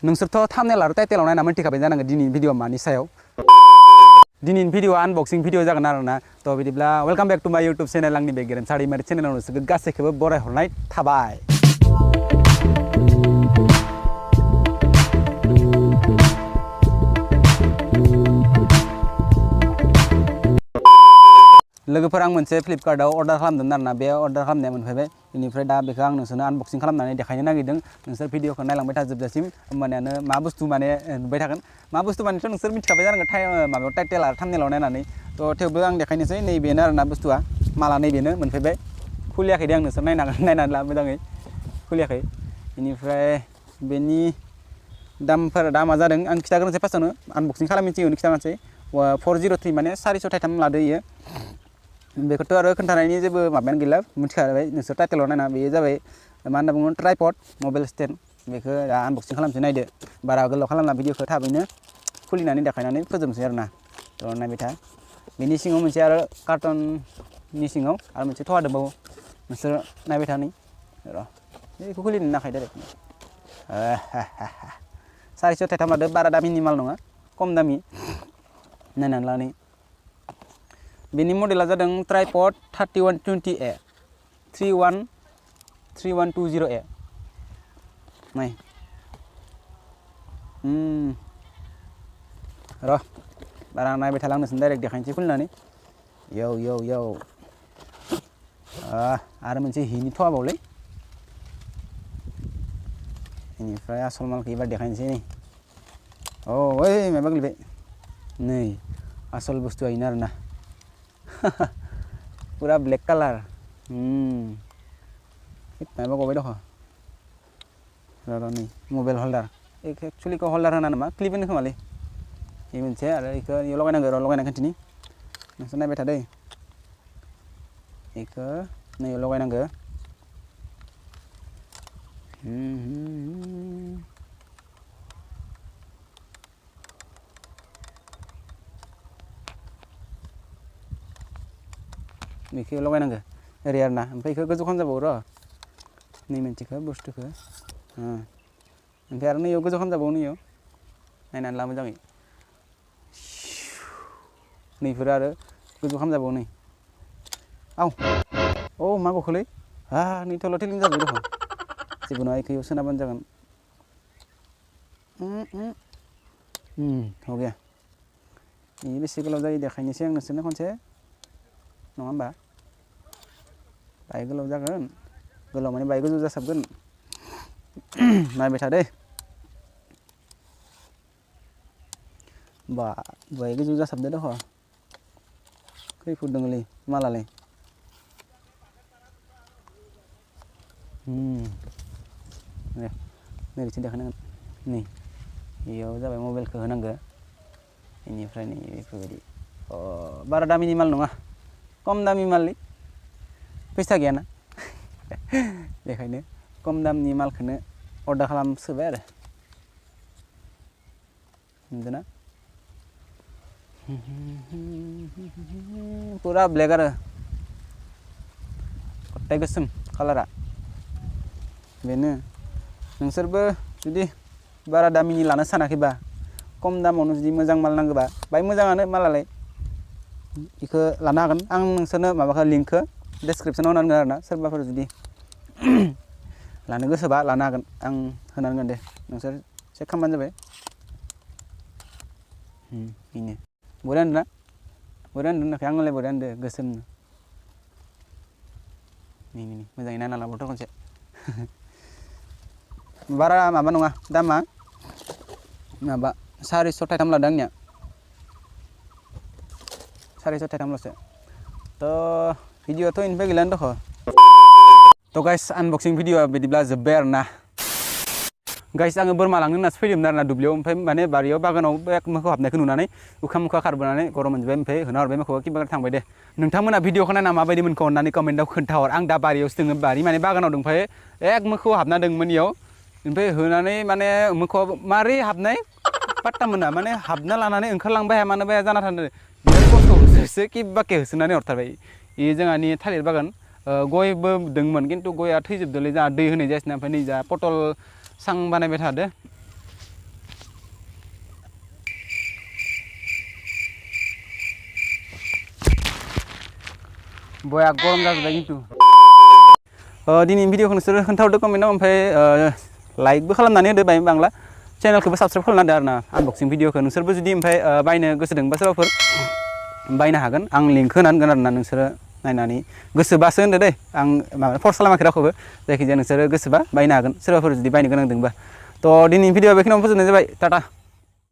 नोंसोरथ' थाम्बनेल आरो टाइटेलाव नायना मिथिखाबाय जानांगौ दिनैनि भिडिअ मानि सायाव दिनैनि भिडिअ आनबक्सिं भिडिअ जागोन आरोना थ' बिदिब्ला वेलकाम बेक टु माय इउटुब चेनेल आंनि बे गेरेमसा दैमारि चेनेलाव नोंसोरखौ गासैखौबो बरायहरनाय थाबाय। लोगोफोर आं मोनसे फ्लिपकार्टआव अर्डार खालामदोंमोन आरोना बे अर्डार खालामनाया मोनफैबाय बेनिफ्राय दा बेखौ आं नोंसोरनो आनबक्सिं खालामनानै देखायनो नागिरदों। नोंसोर भिडिअखौ नायलांबाय थाजोबजासिम होमबानियानो मा बुस्थु माने नुबाय थागोन मा बुस्थु मानेथ' नोंसोर मिथिखाबाय जानांगौ माबायाव टाइटेल आरो थाम्बनेलाव नायनानै थ' थेवबो आं देखायनोसै नैबेनो आरोना बुस्थुआ माला नैबेनो मोनफैबाय खुलियाखै दे आं नोंसोर नायनानै ला मोजाङै खुलियाखै बेनिफ्राय बेनि दामा जादों आं खिथाग्रोनोसै फार्स्टआवनो आनबक्सिं खालामनोसै उनाव खिथानोसै 403 माने 433 लादो इयो बेखौथ' आरो खोन्थानायनि जेबो माबायानो गैला मिथिखाबाय नोंसोर टाइटेलाव नायना बेयो जाबाय मा होनना बुङो ट्राइपड मबाइल स्टेन्ड बेखौ दा आनबक्सिं खालामनोसै नायदो बारा गोलाव खालामना भिडिअखौ थाबैनो खुलिनानै देखायनानै फोजोबनोसै आरोना थ' नायबाय था बेनि सिङाव मोनसे आरो कार्टननि सिङाव आरो मोनसे थवा दंबावो नोंसोर नायबाय था नै र' बेखौ खुलिनो नाखाय डाइरेक्ट 433 लादो बारा दामिनि माल नङा खम दामि नायनानै ला नै बेनि मडेला जादों ट्राइपड 3120A 3120A नाय र' बारा नायबाय थालांनोसै डाइरेक्ट देखायनोसै खुलिनानै यौ आरो मोनसे हिनि थवाबावलै बेनिफ्राय आसल मालखौ एबार देखायनोसै नै ओइ माबा गोलैबाय नै आसल बुस्थुआ बेनो आरोना पूरा ब्लेक कालार माबा गबाय दख' र' नै मबाइल हल्डार एक्चुअलि इखौ हल्डार होना नामा क्लिप होनो खोमालै बे मोनसे आरो इखौ इयाव लगायनांगौ र' लगायना खोन्थिनि नोंसोर नायबाय था दै इखौ नैयाव लगायनांगौ बेखौ लगायनांगौ ओरै आरोना ओमफ्राय बेखौ गोजौ खालामजाबावो र' नै मोनसेखौ बुस्थुखौ ओमफ्राय आरो नैयाव गोजौ खालामजाबावो नैयाव नायनानै ला मोजाङै नैफोर आरो गोजौ खालामजाबावो नै मा गखोलै नै थल' थेलिं जाबाय दख' जेबो नङा बेखौ सोनाबानो जागोन हो गैया बेयो बेसे गोलाव जायो देखायनोसै आं नोंसोरनो खनसे नङा होमबा बाहाय गोलाव जागोन गोलाव माने बाहाय गोजौ जासाबगोन नायबाय था दै बाहाय गोजौ जासाबदो दख' खै फुट दङलै मालालाय नैबेथिं देखायनांगोन नै बेयाव जाबाय मबाइलखौ होनांगौ बेनिफ्राय नै बेफोरबायदि बारा दामिनि माल नङा खम दामि माललै फैसा गैयाना बेखायनो खम दामनि मालखौनो अर्डार खालामसोबाय आरो नुदोंना पुरा ब्लेक आरो गथाय गोसोम कालारा बेनो नोंसोरबो जुदि बारा दामिनि लानो सानाखैबा खम दामावनो जुदि मोजां माल नांगौबा बाहाय मोजाङानो मालालाय बेखौ लानो हागोन आं नोंसोरनो माबाखौ लिंकखौ डिसक्रिपसनाव होनांगोन आरोना सोरबाफोर जुदि लानो गोसोबा लानो हागोन आं होनांगोन दे नोंसोर चेक खालामबानो जाबाय बेनो बरिया होनदोंना बरिया होनदों होनाखै आंलाय बरिया होनदों गोसोमनो नै मोजाङै नायना लाबोथ' खनसे बारा माबा नङा दामा माबा 433 लादों आंनिया 433 ल'सो थ' भिडिअ'आथ' इनिफ्राय गैलानो दख' थ' गाइस आनबक्सिं भिडिअ'आ बिदिब्ला जोब्बाय आरोना गाइस आङो बोरमा लांनो होननासो फैदोंमोन आरोना दुब्लियाव ओमफ्राय माने बारियाव बागानाव मोसौ हाबनायखौ नुनानै उखा खारबोनानै गरम मोनजोब्बाय ओमफ्राय होना हरबाय मोसौआ किबार थांबाय दे नोंथांमोना भिडिअ'खौ नायना माबायदि मोनखो अननानै कमेन्टआव खोन्थाहर आं दा बारियावसो दोङो बारि माने बागानाव दंफायो मोसौ हाबना दंमोन इयाव ओमफ्राय होनानै माने मोसौआ मारै हाबनाय पात्ता मोना माने हाबना लानानै ओंखारलांबाय हाया मानो बाया जाना थादों बिराद खस्थ' होसो किबाके होसोनानै हरथारबाय बेयो जोंहानि थालिर बागान गयबो दंमोन खिन्थु गया थैजोबदोंलै जोंहा दै होनाय जायासैना ओमफ्राय नै जा पटल सां बानायबाय थादो बया गरम जाजोब्बाय खिन्थु दिनैनि भिडिअखौ नोंसोरो खोन्थाहरदो कमेन्टआव ओमफ्राय लाइकबो खालामनानै होदो बाय बांला चेनेलखौबो साबसक्राइब खालामना होदो आरोना आनबक्सिं भिडिअखौ नोंसोरबो जुदि ओमफ्राय बायनो गोसो दंबा सोरबाफोर बायनो हागोन आं लिंक होनानै होगोन आरोना नोंसोरो नायनानै गोसोबासो होनदो दे आं माबा फर्स खालामाखै रावखौबो जायखिजाया नोंसोरो गोसोबा बायनो हागोन सोरबाफोर जुदि बायनो गोनां दंबा थ' दिनैनि भिडिअ बेखिनियावनो फोजोबनाय जाबाय टाटा